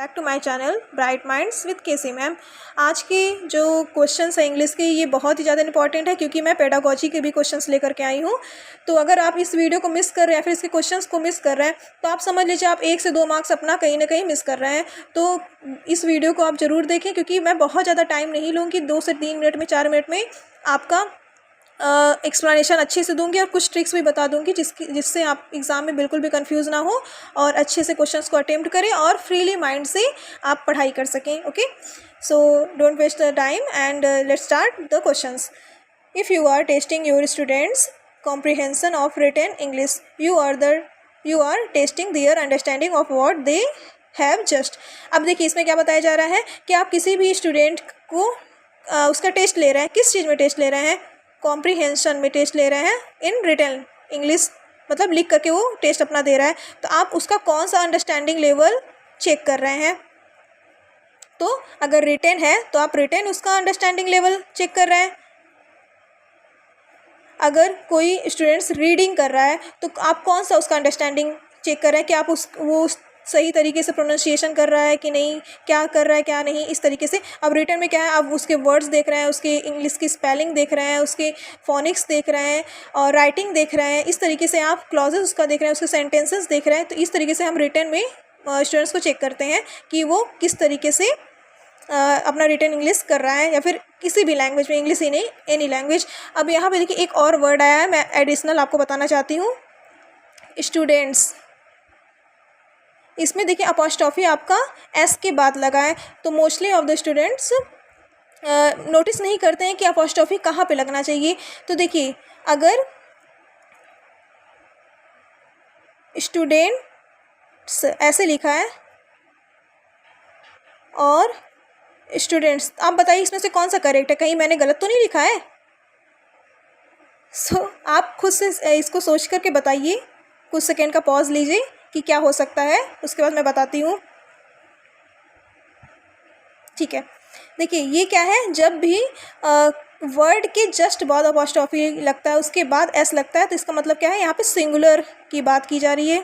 Back to my channel bright minds with KC ma'am. आज के जो क्वेश्चंस हैं इंग्लिश के, ये बहुत ही ज़्यादा इंपॉर्टेंट है क्योंकि मैं पेडागोजी के भी क्वेश्चंस लेकर के आई हूँ। तो अगर आप इस वीडियो को मिस कर रहे हैं या फिर इसके क्वेश्चंस को मिस कर रहे हैं तो आप समझ लीजिए आप 1 से 2 मार्क्स अपना कहीं ना कहीं मिस कर रहे हैं। तो इस वीडियो को आप ज़रूर देखें क्योंकि मैं बहुत ज़्यादा टाइम नहीं लूँगी, 2 से 3 मिनट में 4 मिनट में आपका एक्सप्लेनेशन अच्छे से दूंगी और कुछ ट्रिक्स भी बता दूंगी जिससे आप एग्ज़ाम में बिल्कुल भी कंफ्यूज ना हो और अच्छे से क्वेश्चंस को अटेम्प्ट करें और फ्रीली माइंड से आप पढ़ाई कर सकें। Okay, so don't waste the time and let's start the questions. If you are testing your students comprehension of written English, you are testing their understanding of what they have just. अब देखिए इसमें क्या बताया जा रहा है कि आप किसी भी स्टूडेंट को उसका टेस्ट ले रहे हैं। किस चीज़ में टेस्ट ले रहे हैं? कॉम्प्रिहेंशन में टेस्ट ले रहे हैं इन रिटन इंग्लिश, मतलब लिख करके वो टेस्ट अपना दे रहा है। तो आप उसका कौन सा अंडरस्टैंडिंग लेवल चेक कर रहे हैं? तो अगर रिटन है तो आप रिटन उसका अंडरस्टैंडिंग लेवल चेक कर रहे हैं। अगर कोई स्टूडेंट्स रीडिंग कर रहा है तो आप कौन सा उसका अंडरस्टैंडिंग चेक कर रहे हैं कि आप वो सही तरीके से प्रोनाउंसिएशन कर रहा है कि नहीं, क्या कर रहा है क्या नहीं, इस तरीके से। अब रिटन में क्या है, आप उसके वर्ड्स देख रहे हैं, उसके इंग्लिश की स्पेलिंग देख रहे हैं, उसके फोनिक्स देख रहे हैं और राइटिंग देख रहे हैं। इस तरीके से आप क्लॉजेस उसका देख रहे हैं, उसके सेंटेंसेस देख रहे हैं। तो इस तरीके से हम रिटन में स्टूडेंट्स को चेक करते हैं कि वो किस तरीके से अपना रिटन इंग्लिश कर रहा है या फिर किसी भी लैंग्वेज में, इंग्लिश ही नहीं एनी लैंग्वेज। अब यहाँ पे देखिए एक और वर्ड आया है, मैं एडिशनल आपको बताना चाहती हूँ, स्टूडेंट्स। इसमें देखिए अपॉस्ट्रॉफी आपका एस के बाद लगा है। तो mostly of the students notice नहीं करते हैं कि अपॉस्ट्रॉफी कहाँ पे लगना चाहिए। तो देखिए अगर स्टूडेंट्स ऐसे लिखा है और स्टूडेंट्स, आप बताइए इसमें से कौन सा करेक्ट है? कहीं मैंने गलत तो नहीं लिखा है? आप खुद से इसको सोच करके बताइए, कुछ सेकेंड का पॉज लीजिए कि क्या हो सकता है, उसके बाद मैं बताती हूँ। ठीक है, देखिए ये क्या है, जब भी वर्ड के जस्ट बाद अपॉस्ट्रॉफी लगता है उसके बाद एस लगता है तो इसका मतलब क्या है, यहाँ पे सिंगुलर की बात की जा रही है।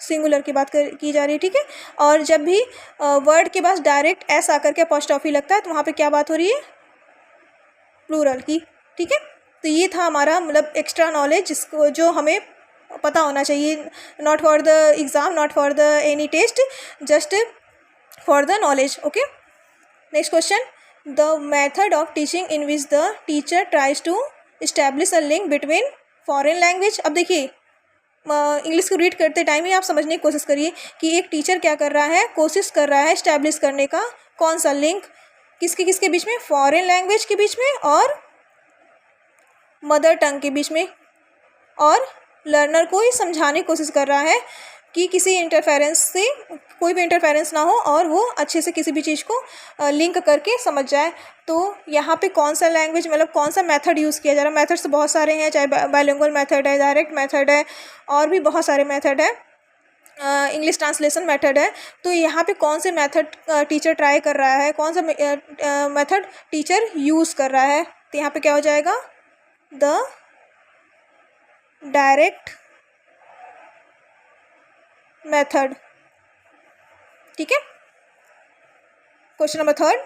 सिंगुलर की बात की जा रही है, ठीक है। और जब भी वर्ड के पास डायरेक्ट एस आकर के अपॉस्ट्रॉफी लगता है तो वहाँ पे क्या बात हो रही है? प्लूरल की, ठीक है। तो ये था हमारा मतलब एक्स्ट्रा नॉलेज जिसको जो हमें पता होना चाहिए, not for the exam, not for the any test, just for the knowledge. Okay, next question, the method of teaching in which the teacher tries to establish a link between foreign language. अब देखिए English को read करते time ही आप समझने की कोशिश करिए कि एक टीचर क्या कर रहा है, कोशिश कर रहा है इस्टेब्लिश करने का कौन सा लिंक, किसके बीच में? फॉरेन लैंग्वेज के बीच में और मदर टंग के बीच में। और लर्नर को ही समझाने की कोशिश कर रहा है कि किसी इंटरफेरेंस से कोई भी इंटरफेरेंस ना हो और वो अच्छे से किसी भी चीज़ को लिंक करके समझ जाए। तो यहाँ पे कौन सा लैंग्वेज, मतलब कौन सा मेथड यूज़ किया जा रहा है? मेथड्स तो बहुत सारे हैं, चाहे बाइलिंगुअल मेथड है, डायरेक्ट मेथड है और भी बहुत सारे मेथड है, इंग्लिश ट्रांसलेशन मेथड है। तो यहाँ पे कौन से मेथड टीचर ट्राई कर रहा है, कौन सा मेथड टीचर यूज़ कर रहा है? तो यहाँ पे क्या हो जाएगा? द डायरेक्ट मेथड, ठीक है। Question number 3,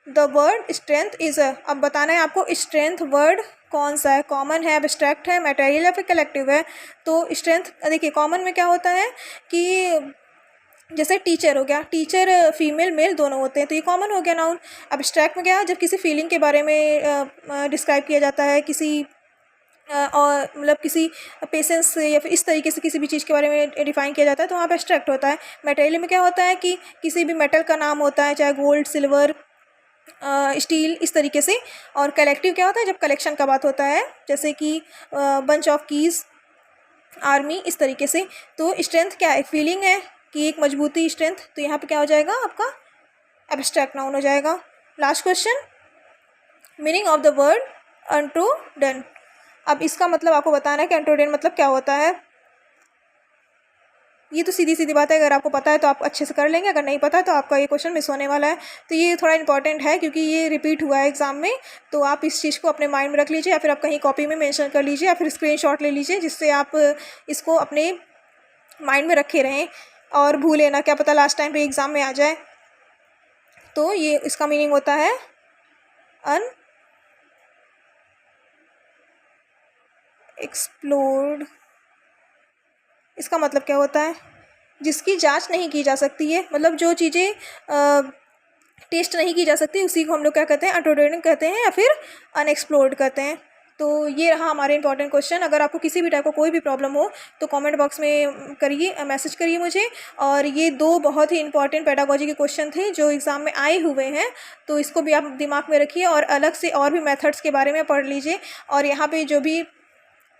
the word strength is अब बताना है आपको स्ट्रेंथ वर्ड कौन सा है, कॉमन है, एब्स्ट्रैक्ट है, मटेरियल या फिर कलेक्टिव है। तो स्ट्रेंथ देखिए कॉमन में क्या होता है कि जैसे टीचर हो गया, टीचर फीमेल मेल दोनों होते हैं तो ये कॉमन हो गया नाउन। एब्स्ट्रैक्ट में क्या है, जब किसी फीलिंग के बारे में डिस्क्राइब किया जाता है, किसी और मतलब किसी पेशेंस या फिर इस तरीके से किसी भी चीज़ के बारे में डिफाइन किया जाता है तो वहाँ पे एब्स्ट्रैक्ट होता है। मटेरियल में क्या होता है कि किसी भी मेटल का नाम होता है, चाहे गोल्ड, सिल्वर, स्टील, इस तरीके से। और कलेक्टिव क्या होता है, जब कलेक्शन का बात होता है, जैसे कि बंच ऑफ कीज़, आर्मी, इस तरीके से। तो स्ट्रेंथ क्या है, फीलिंग है कि एक मजबूती, स्ट्रेंथ। तो यहाँ पे क्या हो जाएगा आपका? एब्स्ट्रैक्ट नाउन हो जाएगा। Last question, meaning of the word untrue done. अब इसका मतलब आपको बताना है कि अनट्रू डन मतलब क्या होता है। ये तो सीधी सीधी बात है, अगर आपको पता है तो आप अच्छे से कर लेंगे, अगर नहीं पता तो आपका ये क्वेश्चन मिस होने वाला है। तो ये थोड़ा इंपॉर्टेंट है क्योंकि ये रिपीट हुआ है एग्ज़ाम में, तो आप इस चीज़ को अपने माइंड में रख लीजिए, या फिर आप कहीं कॉपी में मेंशन कर लीजिए, या फिर स्क्रीनशॉट ले लीजिए, जिससे आप इसको अपने माइंड में रखे रहें और भूलें ना, क्या पता लास्ट टाइम पे एग्ज़ाम में आ जाए। तो ये इसका मीनिंग होता है अनएक्सप्लोर्ड। इसका मतलब क्या होता है? जिसकी जांच नहीं की जा सकती है, मतलब जो चीज़ें टेस्ट नहीं की जा सकती, उसी को हम लोग क्या कहते हैं? अनटोटेड कहते हैं या फिर अनएक्सप्लोर्ड कहते हैं। तो ये रहा हमारे इंपॉर्टेंट क्वेश्चन। अगर आपको किसी भी टाइप का कोई भी प्रॉब्लम हो तो कमेंट बॉक्स में करिए, मैसेज करिए मुझे। और ये 2 बहुत ही इंपॉर्टेंट पेडागोजी के क्वेश्चन थे जो एग्ज़ाम में आए हुए हैं, तो इसको भी आप दिमाग में रखिए और अलग से और भी मेथड्स के बारे में पढ़ लीजिए। और यहाँ पे जो भी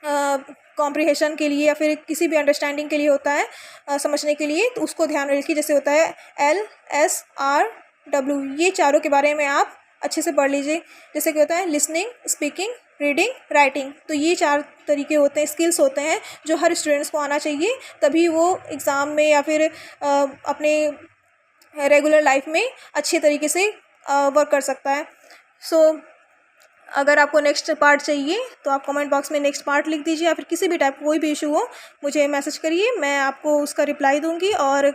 कॉम्प्रिहेंशन के लिए या फिर किसी भी अंडरस्टैंडिंग के लिए होता है, समझने के लिए, तो उसको ध्यान में रखिए। जैसे होता है LSRW, ये चारों के बारे में आप अच्छे से पढ़ लीजिए। जैसे कि होता है लिसनिंग, स्पीकिंग, रीडिंग, राइटिंग। तो ये 4 तरीके होते हैं, स्किल्स होते हैं जो हर स्टूडेंट्स को आना चाहिए, तभी वो एग्ज़ाम में या फिर अपने रेगुलर लाइफ में अच्छे तरीके से वर्क कर सकता है। सो अगर आपको नेक्स्ट पार्ट चाहिए तो आप कमेंट बॉक्स में नेक्स्ट पार्ट लिख दीजिए, या फिर किसी भी टाइप कोई भी इशू हो मुझे मैसेज करिए, मैं आपको उसका रिप्लाई दूंगी। और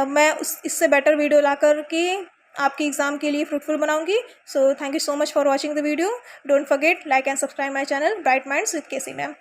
मैं इससे बेटर वीडियो ला कर के आपके एग्ज़ाम के लिए फ्रूटफुल बनाऊंगी। So thank you so much for watching the video. Don't forget like and subscribe my channel bright minds with KC ma'am.